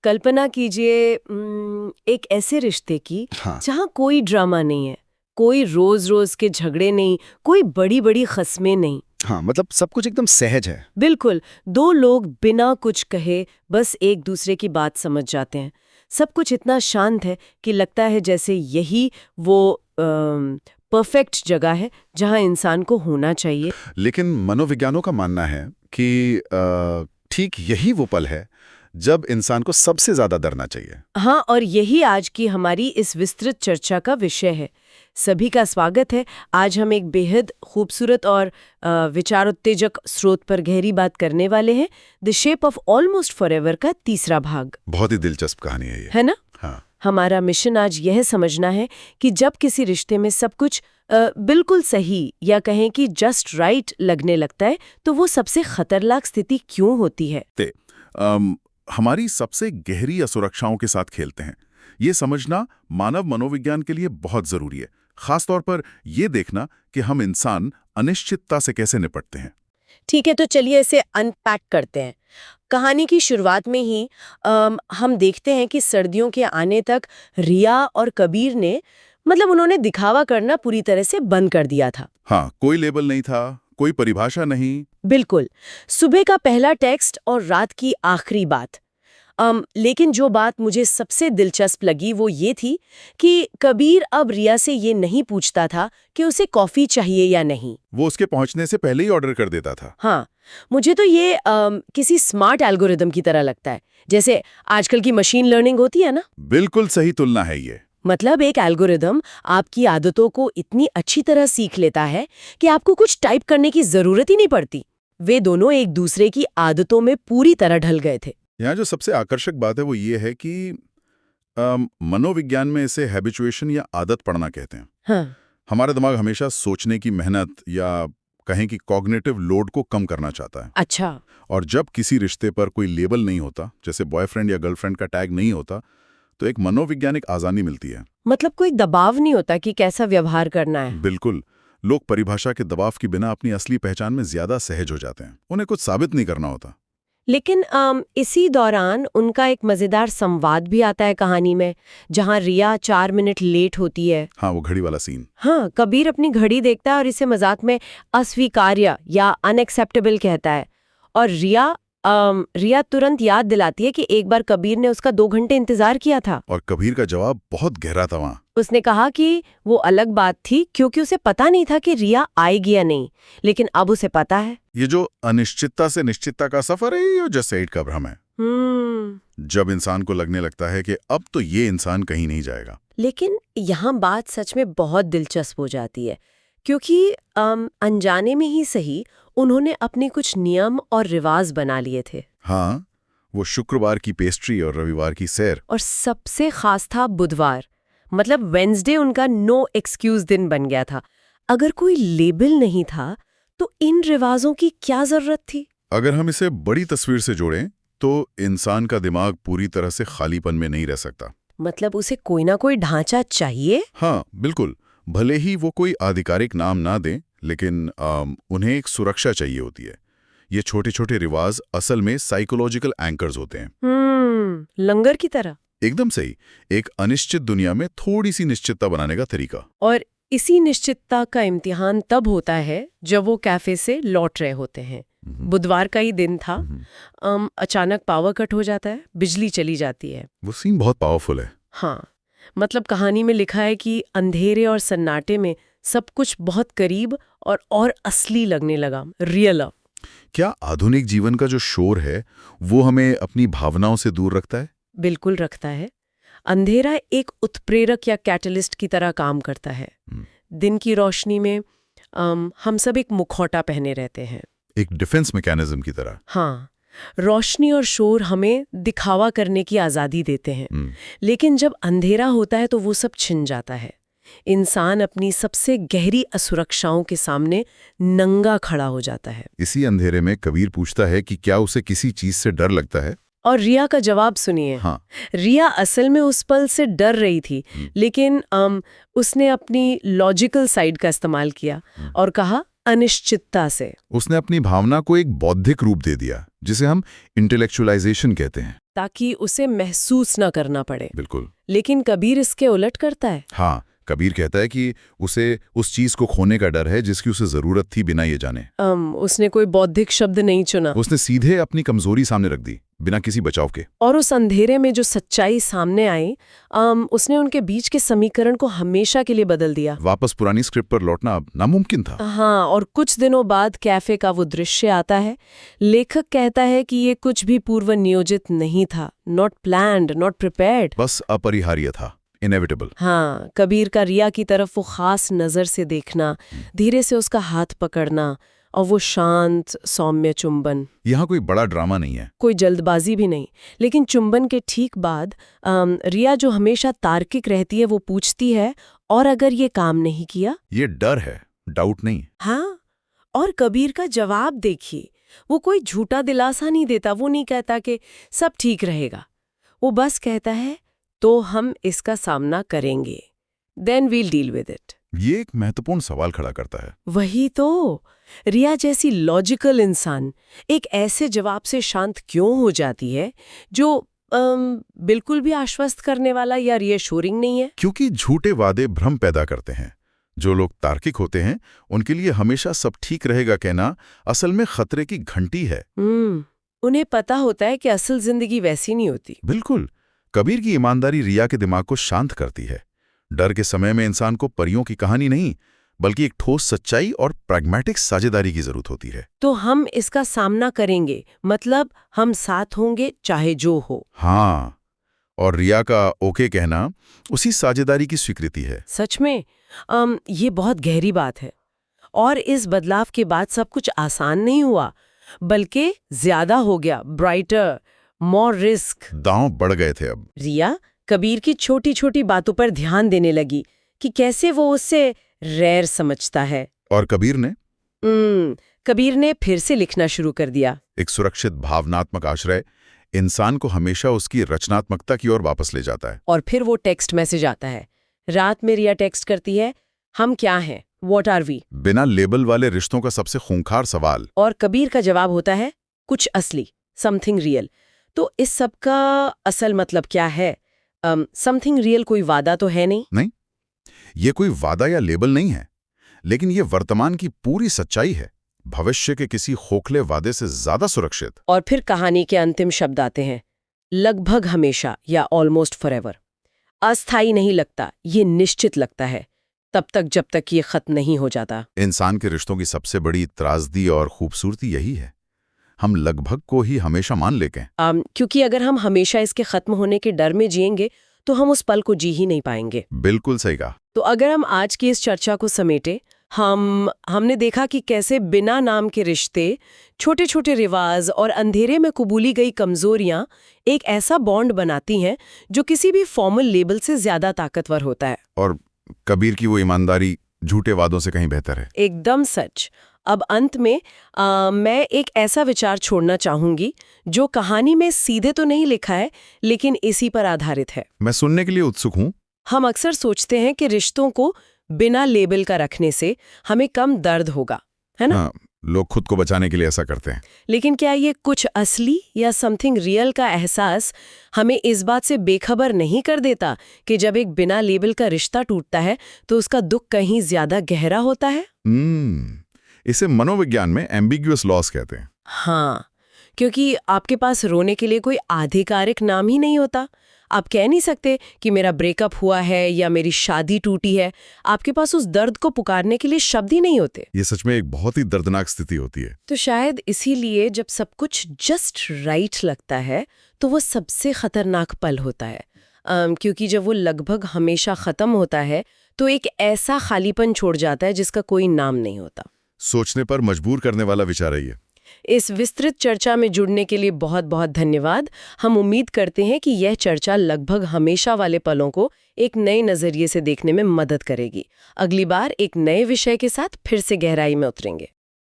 कल्पना कीजिए एक ऐसे रिश्ते की हाँ। जहाँ कोई ड्रामा नहीं है, कोई रोज रोज के झगड़े नहीं, कोई बड़ी बड़ी खस्में नहीं। हाँ, मतलब सब कुछ एकदम सहज है। बिल्कुल, दो लोग बिना कुछ कहे बस एक दूसरे की बात समझ जाते हैं। सब कुछ इतना शांत है कि लगता है जैसे यही वो परफेक्ट जगह है जहाँ इंसान को होना चाहिए। लेकिन मनोविज्ञानों का मानना है कि ठीक यही वो पल है जब इंसान को सबसे ज्यादा डरना चाहिए। हाँ, और यही आज की हमारी इस विस्तृत चर्चा का विषय है। सभी का स्वागत है। आज हम एक बेहद खूबसूरत और विचार उत्तेजक स्रोत पर गहरी बात करने वाले हैं। The shape of almost forever का तीसरा भाग। बहुत ही दिलचस्प कहानी है ये। है ना? हाँ। हमारा मिशन आज यह समझना है कि जब किसी रिश्ते में सब कुछ बिल्कुल सही या कहें कि जस्ट राइट लगने लगता है तो वो सबसे खतरनाक स्थिति क्यों होती है। हमारी सबसे गहरी असुरक्षाओं के साथ खेलते हैं। ये समझना मानव मनोविज्ञान के लिए बहुत जरूरी है, खासतौर पर ये देखना कि हम इंसान अनिश्चितता से कैसे निपटते हैं। ठीक है, तो चलिए इसे अनपैक करते हैं। कहानी की शुरुआत में ही हम देखते हैं कि सर्दियों के आने तक रिया और कबीर ने उन्होंने दिखावा करना पूरी तरह से बंद कर दिया था। हाँ, कोई लेबल नहीं था, कोई परिभाषा नहीं। बिल्कुल, सुबह का पहला टेक्स्ट और रात की आखिरी बात। लेकिन जो बात मुझे सबसे दिलचस्प लगी वो ये थी कि कबीर अब रिया से ये नहीं पूछता था कि उसे कॉफी चाहिए या नहीं। वो उसके पहुंचने से पहले ही ऑर्डर कर देता था। हाँ, मुझे तो ये किसी स्मार्ट एल्गोरिदम की तरह लगता है, जैसे आजकल की मशीन लर्निंग होती है ना। बिल्कुल सही तुलना है ये। मतलब एक एल्गोरिदम आपकी आदतों को इतनी अच्छी तरह सीख लेता है कि आपको कुछ टाइप करने की जरूरत ही नहीं पड़ती। वे दोनों एक दूसरे की आदतों में पूरी तरह ढल गए थे। यहाँ जो सबसे आकर्षक बात है वो ये है कि मनोविज्ञान में इसे हैबिचुएशन या आदत पड़ना कहते हैं। हाँ। हमारा दिमाग हमेशा सोचने की मेहनत या कहें कि कॉग्निटिव लोड को कम करना चाहता है। अच्छा। और जब किसी रिश्ते पर कोई लेबल नहीं होता, जैसे बॉयफ्रेंड या गर्लफ्रेंड का टैग नहीं होता, तो एक मनोवैज्ञानिक आज़ादी मिलती है। मतलब कोई दबाव नहीं होता कि कैसा व्यवहार करना है। बिल्कुल। लोग परिभाषा के दबाव के बिना अपनी असली पहचान में ज्यादा सहज हो जाते हैं। उन्हें कुछ साबित नहीं करना होता। लेकिन इसी दौरान उनका एक मजेदार संवाद भी आता है कहानी में, जहाँ रिया 4 मिनट लेट होती है। हाँ, वो घड़ी वाला सीन। हाँ, कबीर अपनी घड़ी देखता है और इसे मजाक में अस्वीकार्य या अनएक्सेप्टेबल कहता है। और रिया तुरंत याद दिलाती है कि एक बार कबीर ने उसका 2 घंटे इंतजार किया था। और कबीर का जवाब बहुत गहरा था वहाँ। उसने कहा कि वो अलग बात थी क्योंकि उसे पता नहीं था कि रिया आएगी या नहीं, लेकिन अब उसे पता है। ये जो अनिश्चितता से निश्चितता का सफर है, ये जस्ट एट का भ्रम है। जब इंसान को लगने लगता है कि अब तो ये इंसान कहीं नहीं जाएगा। लेकिन यहाँ बात सच में बहुत दिलचस्प हो जाती है, क्योंकि अनजाने में ही सही उन्होंने अपने कुछ नियम और रिवाज बना लिए थे। हाँ, वो शुक्रवार की पेस्ट्री और रविवार की सैर। और सबसे खास था बुधवार, मतलब वेंसडे उनका नो एक्सक्यूज दिन बन गया था। अगर कोई लेबल नहीं था तो इन रिवाजों की क्या जरूरत थी? अगर हम इसे बड़ी तस्वीर से जोड़ें तो इंसान का दिमाग पूरी तरह से खालीपन में नहीं रह सकता। मतलब उसे कोई ना कोई ढांचा चाहिए। हाँ, बिल्कुल। भले ही वो कोई आधिकारिक नाम ना दें, लेकिन उन्हें एक सुरक्षा चाहिए होती है। ये छोटे छोटे रिवाज असल में साइकोलॉजिकल एंकर्स होते हैं। लंगर की तरह। एकदम सही। एक अनिश्चित दुनिया में थोड़ी सी निश्चितता बनाने का तरीका। और इसी निश्चितता का इम्तिहान तब होता है जब वो कैफे से लौट रहे होते हैं। बुधवार का ही दिन था। अचानक पावर कट हो जाता है, बिजली चली जाती है। वो सीन बहुत पावरफुल है। हाँ, मतलब कहानी में लिखा है कि अंधेरे और सन्नाटे में सब कुछ बहुत करीब और असली लगने लगा, रियल। क्या आधुनिक जीवन का जो शोर है वो हमें अपनी भावनाओं से दूर रखता है? बिल्कुल रखता है। अंधेरा एक उत्प्रेरक या कैटलिस्ट की तरह काम करता है। दिन की रोशनी में हम सब एक मुखौटा पहने रहते हैं, एक डिफेंस मैकेनिज्म की तरह। हाँ, रोशनी और शोर हमें दिखावा करने की आज़ादी देते हैं। लेकिन जब अंधेरा होता है तो वो सब छिन जाता है। इंसान अपनी सबसे गहरी असुरक्षाओं के सामने नंगा खड़ा हो जाता है। इसी अंधेरे में कबीर पूछता है कि क्या उसे किसी चीज से डर लगता है? और रिया का जवाब सुनिए। हाँ। रिया असल में उस पल से डर रही थी, लेकिन उसने अपनी लॉजिकल साइड का इस्तेमाल किया और कहा अनिश्चितता से। उसने अपनी भावना को एक बौद्धिक रूप दे दिया। जिसे हम इंटेलेक्चुअलाइजेशन कहते हैं। ताकि उसे महसूस न करना पड़े। बिल्कुल। लेकिन कबीर इसके उलट करता है। हाँ, कबीर कहता है कि उसे उस चीज को खोने का डर है जिसकी उसे जरूरत थी बिना ये जाने। उसने कोई बौद्धिक शब्द नहीं चुना। उसने सीधे अपनी कमजोरी सामने रख दी बिना किसी बचाव के। और उस अंधेरे में जो सच्चाई सामने आई, उसने उनके बीच के समीकरण को हमेशा के लिए बदल दिया। वापस पुरानी स्क्रिप्ट पर लौटना अब नामुमकिन था। हाँ, और कुछ दिनों बाद कैफे का वो दृश्य आता है। लेखक कहता है कि ये कुछ भी पूर्व नियोजित नहीं था, नॉट प्लान्ड, नॉट प्रिपेयर्ड, बस अपरिहार्य था, इनएविटेबल। हाँ, कबीर का रिया की तरफ वो खास नजर से देखना, धीरे से उसका हाथ पकड़ना और वो शांत सौम्य चुंबन। यहाँ कोई बड़ा ड्रामा नहीं है, कोई जल्दबाजी भी नहीं। लेकिन चुंबन के ठीक बाद रिया, जो हमेशा तार्किक रहती है, वो पूछती है, और अगर ये काम नहीं किया? ये डर है, डाउट नहीं। हाँ, और कबीर का जवाब देखिए, वो कोई झूठा दिलासा नहीं देता। वो नहीं कहता कि सब ठीक रहेगा, वो बस कहता है तो हम इसका सामना करेंगे, then we'll deal with it. ये एक महत्वपूर्ण सवाल खड़ा करता है। वही तो, रिया जैसी लॉजिकल इंसान एक ऐसे जवाब से शांत क्यों हो जाती है जो बिल्कुल भी आश्वस्त करने वाला या रियशोरिंग नहीं है? क्योंकि झूठे वादे भ्रम पैदा करते हैं। जो लोग तार्किक होते हैं उनके लिए हमेशा सब ठीक रहेगा कहना असल में खतरे की घंटी है। उन्हें पता होता है कि असल जिंदगी वैसी नहीं होती। बिल्कुल। कबीर की ईमानदारी रिया के दिमाग को शांत करती है। डर के समय में इंसान को परियों की कहानी नहीं, बल्कि एक ठोस सच्चाई और प्रैग्मेटिक साझेदारी की जरूरत होती है। तो हम इसका सामना करेंगे, मतलब हम साथ होंगे चाहे जो हो। हाँ, और रिया का ओके कहना उसी साझेदारी की स्वीकृति है। सच में ये बहुत गहरी बात है। और इस बदलाव के बाद सब कुछ आसान नहीं हुआ, बल्कि ज्यादा हो गया, ब्राइटर, मोर रिस्क। दांव बढ़ गए थे अब। रिया कबीर की छोटी छोटी बातों पर ध्यान देने लगी कि कैसे वो उससे रैर समझता है। और कबीर ने फिर से लिखना शुरू कर दिया। एक सुरक्षित भावनात्मक आश्रय इंसान को हमेशा उसकी रचनात्मकता की ओर वापस ले जाता है। और फिर वो टेक्स्ट मैसेज आता है। रात में रिया टेक्स्ट करती है, हम क्या हैं, व्हाट आर वी, बिना लेबल वाले रिश्तों का सबसे खूंखार सवाल। और कबीर का जवाब होता है, कुछ असली, समथिंग रियल। तो इस सब का असल मतलब क्या है? समथिंग रियल कोई वादा तो है नहीं, ये कोई वादा या लेबल नहीं है, लेकिन ये वर्तमान की पूरी सच्चाई है, भविष्य के किसी खोखले वादे से ज्यादा सुरक्षित। और फिर कहानी के अंतिम शब्द आते हैं, लगभग हमेशा या ऑलमोस्ट फॉरएवर। अस्थायी नहीं लगता, ये निश्चित लगता है, तब तक जब तक ये खत्म नहीं हो जाता। इंसान के रिश्तों की सबसे बड़ी त्रासदी और खूबसूरती यही है, हम लगभग को ही हमेशा मान लेते हैं। क्योंकि अगर हम हमेशा इसके खत्म होने के डर में जिएंगे तो हम उस पल को जी ही नहीं पाएंगे। बिल्कुल सही कहा। तो अगर हम आज की इस चर्चा को समेटे, हमने देखा कि कैसे बिना नाम के रिश्ते, छोटे छोटे रिवाज और अंधेरे में कबूली गई कमजोरियां एक ऐसा बॉन्ड बनाती हैं जो किसी भी फॉर्मल लेबल से ज्यादा ताकतवर होता है। और कबीर की वो ईमानदारी झूठे वादों से कहीं बेहतर है। एकदम सच। अब अंत में मैं एक ऐसा विचार छोड़ना चाहूंगी जो कहानी में सीधे तो नहीं लिखा है, लेकिन इसी पर आधारित है। मैं सुनने के लिए उत्सुक हूं। हम अक्सर सोचते हैं कि रिश्तों को बिना लेबल का रखने से हमें कम दर्द होगा, है ना? हाँ, लोग खुद को बचाने के लिए ऐसा करते हैं। लेकिन क्या ये कुछ असली या समथिंग रियल का एहसास हमें इस बात से बेखबर नहीं कर देता कि जब एक बिना लेबल का रिश्ता टूटता है तो उसका दुख कहीं ज्यादा गहरा होता है? इसे मनोविज्ञान में एम्बिग्युअस लॉस कहते हैं। हाँ, क्योंकि आपके पास रोने के लिए कोई आधिकारिक नाम ही नहीं होता। आप कह नहीं सकते कि मेरा ब्रेकअप हुआ है या मेरी शादी टूटी है। आपके पास उस दर्द को पुकारने के लिए शब्द ही नहीं होते। ये सच में एक बहुत ही दर्दनाक स्थिति होती है। तो शायद इसीलिए जब सब कुछ जस्ट राइट लगता है तो वो सबसे खतरनाक पल होता है, क्योंकि जब वो लगभग हमेशा खत्म होता है तो एक ऐसा खालीपन छोड़ जाता है जिसका कोई नाम नहीं होता। सोचने पर मजबूर करने वाला विचार है ये। इस विस्तृत चर्चा में जुड़ने के लिए बहुत बहुत धन्यवाद। हम उम्मीद करते हैं कि यह चर्चा लगभग हमेशा वाले पलों को एक नए नजरिए से देखने में मदद करेगी। अगली बार एक नए विषय के साथ फिर से गहराई में उतरेंगे।